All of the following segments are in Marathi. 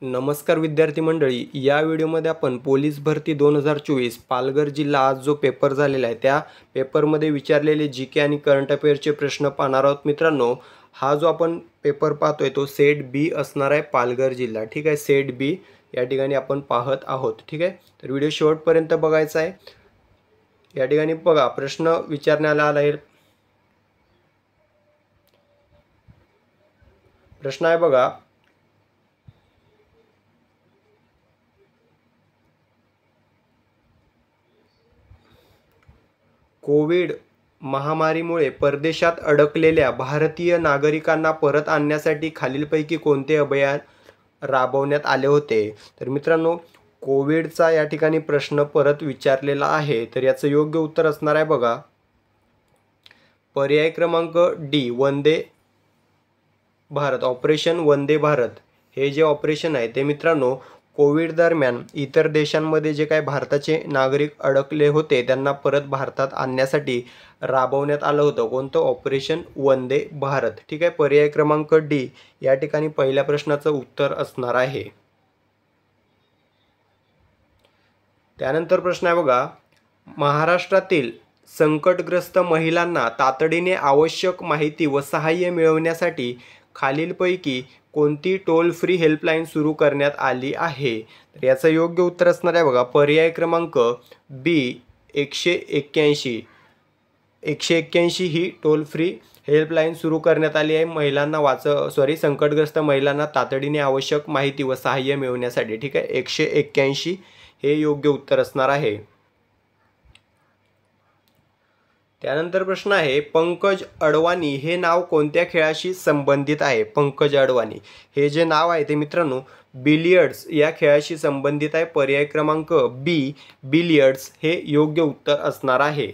नमस्कार विद्यार्थी मंडळी, या व्हिडिओमध्ये आपण पोलीस भरती 2024 पालघर जिल्हा आज जो पेपर झालेला आहे त्या पेपरमध्ये विचारलेले जी के आणि करंट अफेअरचे प्रश्न पाहणार आहोत. मित्रांनो, हा जो आपण पेपर पाहतोय तो सेट बी असणार आहे, पालघर जिल्हा. ठीक आहे, सेट बी या ठिकाणी आपण पाहत आहोत. ठीक आहे, तर व्हिडिओ शेवटपर्यंत बघायचा आहे. या ठिकाणी बघा, प्रश्न विचारण्यात आला आहे. प्रश्न आहे बघा, कोविड महामारीमुळे परदेशात अडकलेल्या भारतीय नागरिकांना परत आणण्यासाठी खालीलपैकी कोणते अभियान राबवण्यात आले होते? तर मित्रांनो, कोविडचा या ठिकाणी प्रश्न परत विचारलेला आहे. तर याचं योग्य उत्तर असणार आहे बघा, पर्याय क्रमांक डी, वंदे भारत. ऑपरेशन वंदे भारत हे जे ऑपरेशन आहे ते मित्रांनो, कोविड दरम्यान इतर देशांमध्ये जे काही भारताचे नागरिक अडकले होते त्यांना परत भारतात आणण्यासाठी राबवण्यात आलं होतं. कोणतं? ऑपरेशन वंदे भारत. ठीक आहे, पर्याय क्रमांक डी या ठिकाणी पहिल्या प्रश्नाचं उत्तर असणार आहे. त्यानंतर प्रश्न आहे बघा, महाराष्ट्रातील संकटग्रस्त महिलांना तातडीने आवश्यक माहिती व सहाय्य मिळवण्यासाठी खालीलपैकी कोणती टोल फ्री हेल्पलाईन सुरू करण्यात आली आहे? तर याचं योग्य उत्तर असणार आहे बघा, पर्याय क्रमांक बी, 181. 181 ही टोल फ्री हेल्पलाईन सुरू करण्यात आली आहे महिलांना संकटग्रस्त महिलांना तातडीने आवश्यक माहिती व सहाय्य मिळवण्यासाठी. ठीक आहे, 181 हे योग्य उत्तर असणार आहे. त्यानंतर प्रश्न आहे, पंकज अडवाणी हे नाव कोणत्या खेळाशी संबंधित आहे? पंकज अडवाणी हे जे नाव आहे ते मित्रांनो बिलियर्ड्स या खेळाशी संबंधित आहे. पर्याय क्रमांक बी, बिलियर्ड्स हे योग्य उत्तर असणार आहे.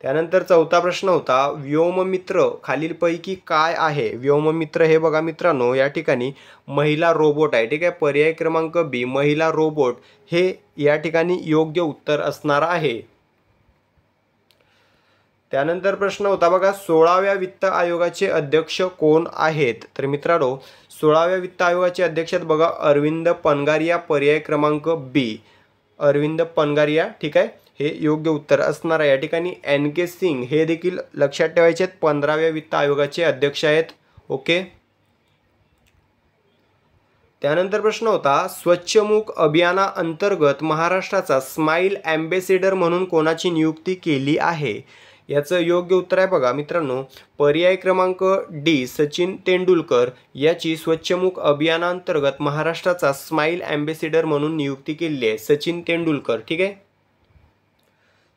त्यानंतर चौथा प्रश्न होता, व्योममित्र खालीलपैकी काय आहे? व्योममित्र हे बघा मित्रांनो, या ठिकाणी महिला रोबोट आहे. ठीक आहे, पर्याय क्रमांक बी, महिला रोबोट हे या ठिकाणी योग्य उत्तर असणार आहे. त्यानंतर प्रश्न होता बघा, 16व्या वित्त आयोगाचे अध्यक्ष कोण आहेत? तर मित्रांनो, 16व्या वित्त आयोगाचे अध्यक्ष आहेत बघा अरविंद पनगारिया. पर्याय क्रमांक बी, अरविंद पनगारिया. ठीक आहे, हे योग्य उत्तर असणार आहे. या ठिकाणी एन के सिंग हे देखील लक्षात ठेवायचे आहेत, 15व्या वित्त आयोगाचे अध्यक्ष आहेत. ओके. त्यानंतर प्रश्न होता, स्वच्छमुख अभियानाअंतर्गत महाराष्ट्राचा स्माईल ॲम्बेसेडर म्हणून कोणाची नियुक्ती केली आहे? याचं योग्य उत्तर आहे बघा मित्रांनो, पर्याय क्रमांक डी, सचिन तेंडुलकर याची स्वच्छमुख अभियानाअंतर्गत महाराष्ट्राचा स्माईल ॲम्बेसेडर म्हणून नियुक्ती केली आहे, सचिन तेंडुलकर. ठीक आहे.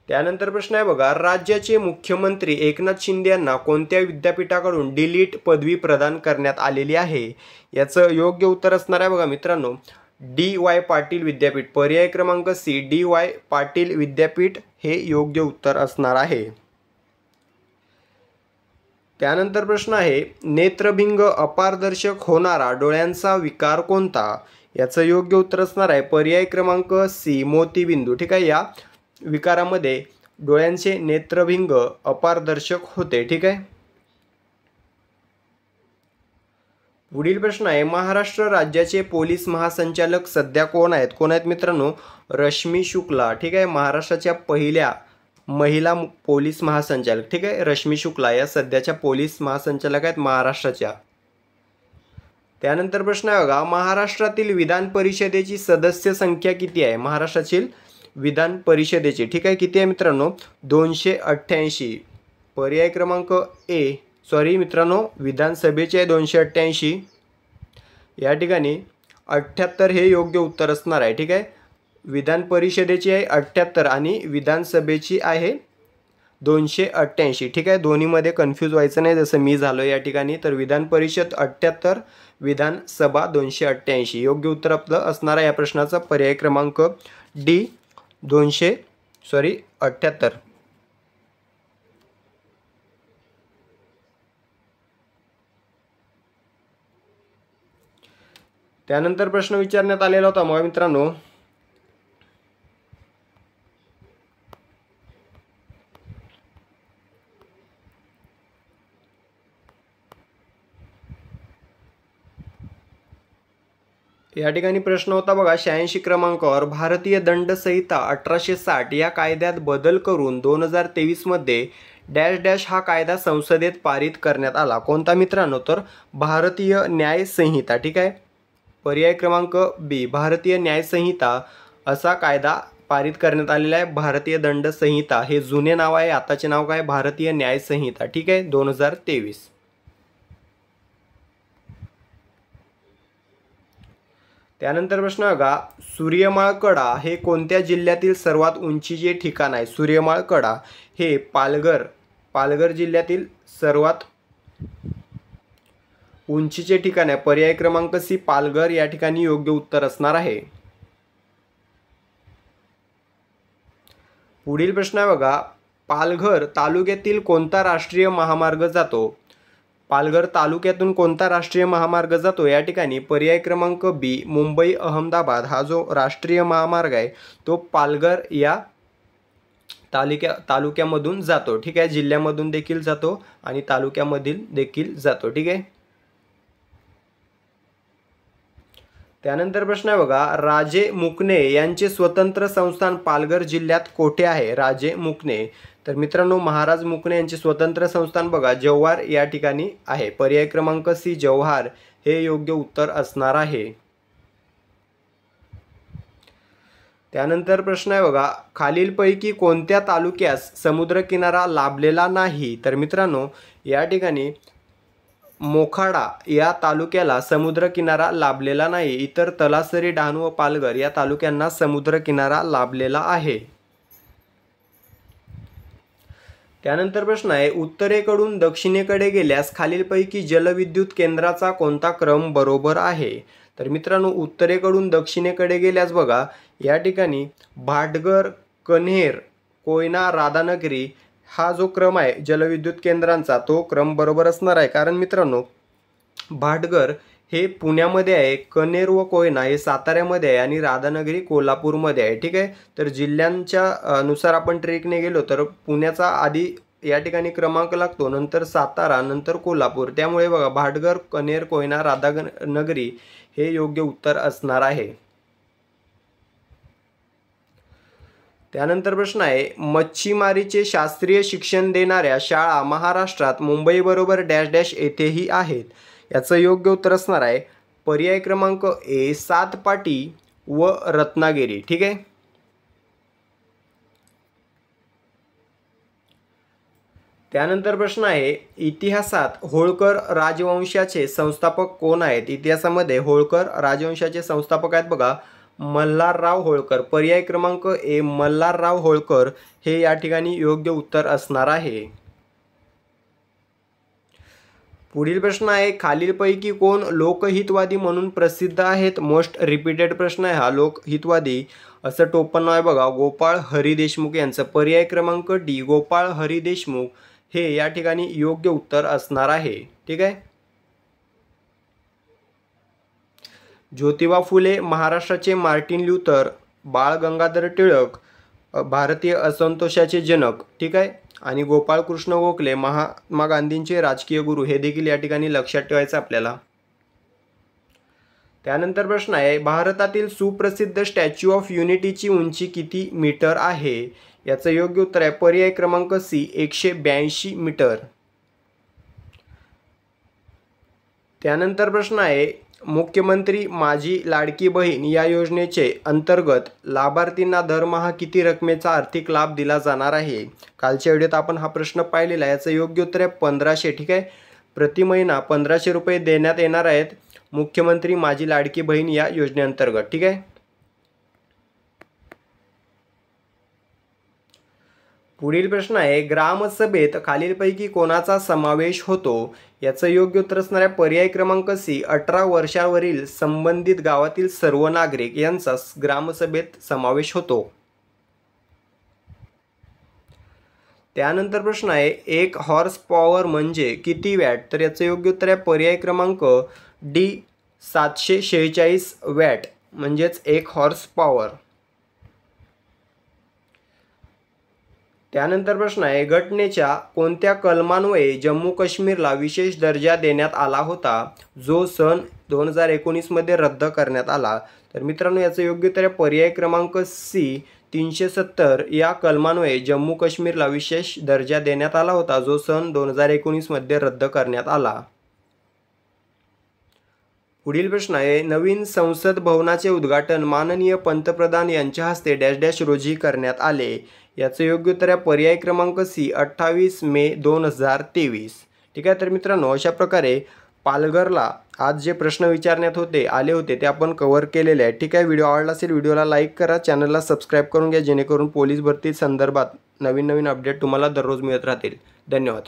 त्यानंतर प्रश्न आहे बघा, राज्याचे मुख्यमंत्री एकनाथ शिंदे यांना कोणत्या विद्यापीठाकडून डीलिट पदवी प्रदान करण्यात आलेली आहे? याचं योग्य उत्तर असणार आहे बघा मित्रांनो, DY पाटील विद्यापीठ. पर्याय क्रमांक सी, DY पाटील विद्यापीठ हे योग्य उत्तर असणार आहे. त्यानंतर प्रश्न आहे, नेत्रभिंग अपारदर्शक होणारा डोळ्यांचा विकार कोणता? याचं योग्य उत्तर असणार आहे पर्याय क्रमांक सी, मोतीबिंदू. ठीक आहे, या विकारामध्ये डोळ्यांचे नेत्रभिंग अपारदर्शक होते. ठीक आहे. पुढील प्रश्न आहे, महाराष्ट्र राज्याचे पोलीस महासंचालक सध्या कोण आहेत? कोण आहेत मित्रांनो? रश्मी शुक्ला. ठीक आहे, महाराष्ट्राच्या पहिल्या महिला पोलीस महासंचालक. ठीक आहे, रश्मी शुक्ला या सध्याच्या पोलीस महासंचालक आहेत महाराष्ट्राच्या. त्यानंतर प्रश्न आहे बघा, महाराष्ट्रातील विधान परिषदेची सदस्य संख्या किती आहे? महाराष्ट्रातील विधान परिषदेची. ठीक आहे, किती आहे मित्रांनो? 288. पर्याय क्रमांक ए, मित्रांनो, विधानसभेचे आहे 288. या ठिकाणी 78 हे योग्य उत्तर असणार आहे. ठीक आहे, विधान परिषदेची आहे 78 आणि विधानसभेची आहे 288. ठीक आहे, दोन्हीमध्ये कन्फ्यूज व्हायचं नाही जसं मी झालो या ठिकाणी. तर विधान परिषद 78, विधानसभा 288. योग्य उत्तर आपलं असणार आहे या प्रश्नाचा पर्याय क्रमांक डी, 78. त्यानंतर प्रश्न विचारण्यात आलेला होता मग मित्रांनो, या ठिकाणी प्रश्न होता बघा 86 क्रमांकावर, भारतीय दंड संहिता 1860 या कायद्यात बदल करून 2023 मध्ये डॅश डॅश हा कायदा संसदेत पारित करण्यात आला. कोणता मित्रांनो? तर भारतीय न्याय संहिता. ठीक आहे. पर्याय क्रमांक बी, भारतीय न्याय संहिता असा कायदा पारित करण्यात आलेला आहे. भारतीय दंड संहिता हे जुने नाव आहे, आताचे नाव काय? भारतीय न्याय संहिता. ठीक आहे, 2023. त्यानंतर प्रश्न बघा, सूर्यमाळ कडा हे कोणत्या जिल्ह्यातील सर्वात उंचीचे ठिकाण आहे? सूर्यमाळ कडा हे पालघर जिल्ह्यातील सर्वात उंचीचे ठिकाण आहे. पर्याय क्रमांक सी, पालघर या ठिकाणी योग्य उत्तर असणार आहे. पुढील प्रश्न आहे बघा, पालघर तालुक्यातील कोणता राष्ट्रीय महामार्ग जातो? पालघर तालुक्यातून कोणता राष्ट्रीय महामार्ग जातो या ठिकाणी? पर्याय क्रमांक बी, मुंबई अहमदाबाद हा जो राष्ट्रीय महामार्ग आहे तो पालघर या तालुक्यामधून जातो. ठीक आहे, जिल्ह्यामधून देखील जातो आणि तालुक्यामधील देखील जातो. ठीक आहे. त्यानंतर प्रश्न आहे बघा, राजे मुकणे यांचे स्वतंत्र संस्थान पालघर जिल्ह्यात कोठे आहे? राजे मुकणे, तर मित्रांनो महाराज मुकणे यांचे स्वतंत्र संस्थान बघा जव्हार या ठिकाणी आहे. पर्याय क्रमांक सी, जव्हार हे योग्य उत्तर असणार आहे. त्यानंतर प्रश्न आहे बघा, खालीलपैकी कोणत्या तालुक्यास समुद्रकिनारा लाभलेला नाही? तर मित्रांनो या ठिकाणी मोखाडा या तालुक्याला समुद्रकिनारा लाभलेला नाही. इतर तलासरी, डहाणू व पालघर या तालुक्यांना समुद्रकिनारा लाभलेला आहे. त्यानंतर प्रश्न आहे, उत्तरेकडून दक्षिणेकडे गेल्यास खालीलपैकी जलविद्युत केंद्राचा कोणता क्रम बरोबर आहे? तर मित्रांनो उत्तरेकडून दक्षिणेकडे गेल्यास बघा या ठिकाणी भाटघर, कन्हेर, कोयना, राधानगरी हा जो क्रम आहे जलविद्युत केंद्रांचा तो क्रम बरोबर असणार आहे. कारण मित्रांनो भाटघर हे पुण्यामध्ये आहे, कन्हेर व कोयना हे साताऱ्यामध्ये आहे आणि राधानगरी कोल्हापूरमध्ये आहे. ठीक आहे, तर जिल्ह्यांच्या नुसार आपण ट्रेकने गेलो तर पुण्याचा आधी या ठिकाणी क्रमांक लागतो, नंतर सातारा, नंतर कोल्हापूर. त्यामुळे बघा भाटघर, कन्हेर, कोयना, राधानगरी हे योग्य उत्तर असणार आहे. त्यानंतर प्रश्न आहे, मच्छीमारीचे शास्त्रीय शिक्षण देणाऱ्या शाळा महाराष्ट्रात मुंबई बरोबर डॅश डॅश येथेही आहेत. याचं योग्य उत्तर असणार आहे पर्याय क्रमांक ए, सातपाटी व रत्नागिरी. ठीक आहे. त्यानंतर प्रश्न आहे, इतिहासात होळकर राजवंशाचे संस्थापक कोण आहेत? इतिहासामध्ये होळकर राजवंशाचे संस्थापक आहेत बघा मल्हारराव होळकर. पर्याय क्रमांक ए, मल्हारराव होळकर हे या ठिकाणी योग्य उत्तर असणार आहे. पुढील प्रश्न आहे, खालीलपैकी कोण लोकहितवादी म्हणून प्रसिद्ध आहेत? मोस्ट रिपीटेड प्रश्न आहे हा. लोकहितवादी असं टोपण नाव आहे बघा गोपाळ हरी देशमुख यांचं. पर्याय क्रमांक डी, गोपाळ हरी देशमुख हे या ठिकाणी योग्य उत्तर असणार आहे. ठीक आहे. ज्योतिबा फुले महाराष्ट्राचे मार्टिन ल्यूथर, बाळ गंगाधर टिळक भारतीय असंतोषाचे जनक. ठीक आहे. आणि गोपाळ कृष्ण गोखले महात्मा गांधींचे राजकीय गुरु हे देखील या ठिकाणी लक्षात ठेवायचं आपल्याला. त्यानंतर प्रश्न आहे, भारतातील सुप्रसिद्ध स्टॅच्यू ऑफ युनिटीची उंची किती मीटर आहे? याचं योग्य उत्तर आहे पर्याय क्रमांक सी, 182 मीटर. त्यानंतर प्रश्न आहे, मुख्यमंत्री माझी लाडकी बहीण या योजनेचे अंतर्गत लाभार्थींना दरमहा किती रकमेचा आर्थिक लाभ दिला जाणार आहे? कालच्या व्हिडिओत आपण हा प्रश्न पाहिलेला आहे. याचं योग्य उत्तर आहे 1500. ठीक आहे. प्रति महिना 1500 रुपये देण्यात येणार आहेत मुख्यमंत्री माझी लाडकी बहीण या योजनेअंतर्गत. ठीक आहे. पुढील प्रश्न आहे, ग्रामसभेत खालीलपैकी कोणाचा समावेश होतो? याचं योग्य उत्तर असणार आहे पर्याय क्रमांक सी, 18 वर्षावरील संबंधित गावातील सर्व नागरिक यांचा ग्रामसभेत समावेश होतो. त्यानंतर प्रश्न आहे, 1 हॉर्स पॉवर म्हणजे किती वॅट? तर याचं योग्य उत्तर आहे पर्याय क्रमांक डी, 746 वॅट म्हणजेच 1 हॉर्स पॉवर. त्यानंतर प्रश्न आहे, घटनेच्या कोणत्या कलमान्वये जम्मू काश्मीरला विशेष दर्जा देण्यात आला होता, जो सन 2019 मध्ये रद्द करण्यात आला? तर मित्रांनो याचं योग्य उत्तर आहे पर्याय क्रमांक सी, 370 या कलमान्वये जम्मू काश्मीरला विशेष दर्जा देण्यात आला होता, जो सन 2019 मध्ये रद्द करण्यात आला. पुढील प्रश्न आहे, नवीन संसद भवनाचे उद्घाटन माननीय पंतप्रधान यांच्या हस्ते डॅश डॅश रोजी करण्यात आले? याचं योग्य उत्तर आहे पर्याय क्रमांक सी, 28 मे 2023. ठीक आहे. तर मित्रांनो अशा प्रकारे पालघरला आज जे प्रश्न विचारण्यात आले होते ते आपण कव्हर केलेले आहे. ठीक आहे. व्हिडिओ आवडला असेल व्हिडिओला लाईक करा, चॅनलला सबस्क्राईब करून घ्या, जेणेकरून पोलीस भरती संदर्भात नवीन अपडेट तुम्हाला दररोज मिळत राहतील. धन्यवाद.